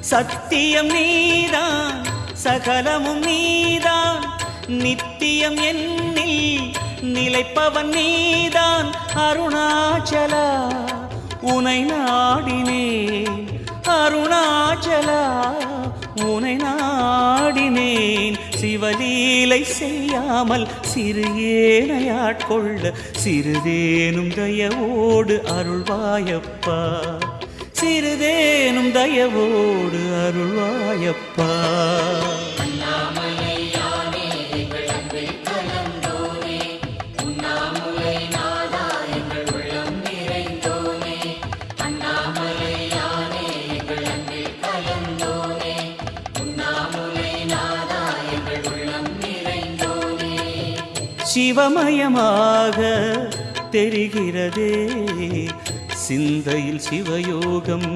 சத்தியம் நீதான் சகலமும் நீதான் நித்தியம் என்னில் நிலைப்பவன் நீதான் அருணாச்சலா உனை நாடினேன் அருணாச்சலா உனை நாடினேன் சிவலீலை செய்யாமல் சிறு ஏனையாட்கொள்ள சிறிதேனும் தயவோடு அருள்வாயப்பா சிறிதேனும் தயவோடு அருள்வாயப்பா சிவமயமாக தெரிகிறதே சிந்தையில் சிவயோகம்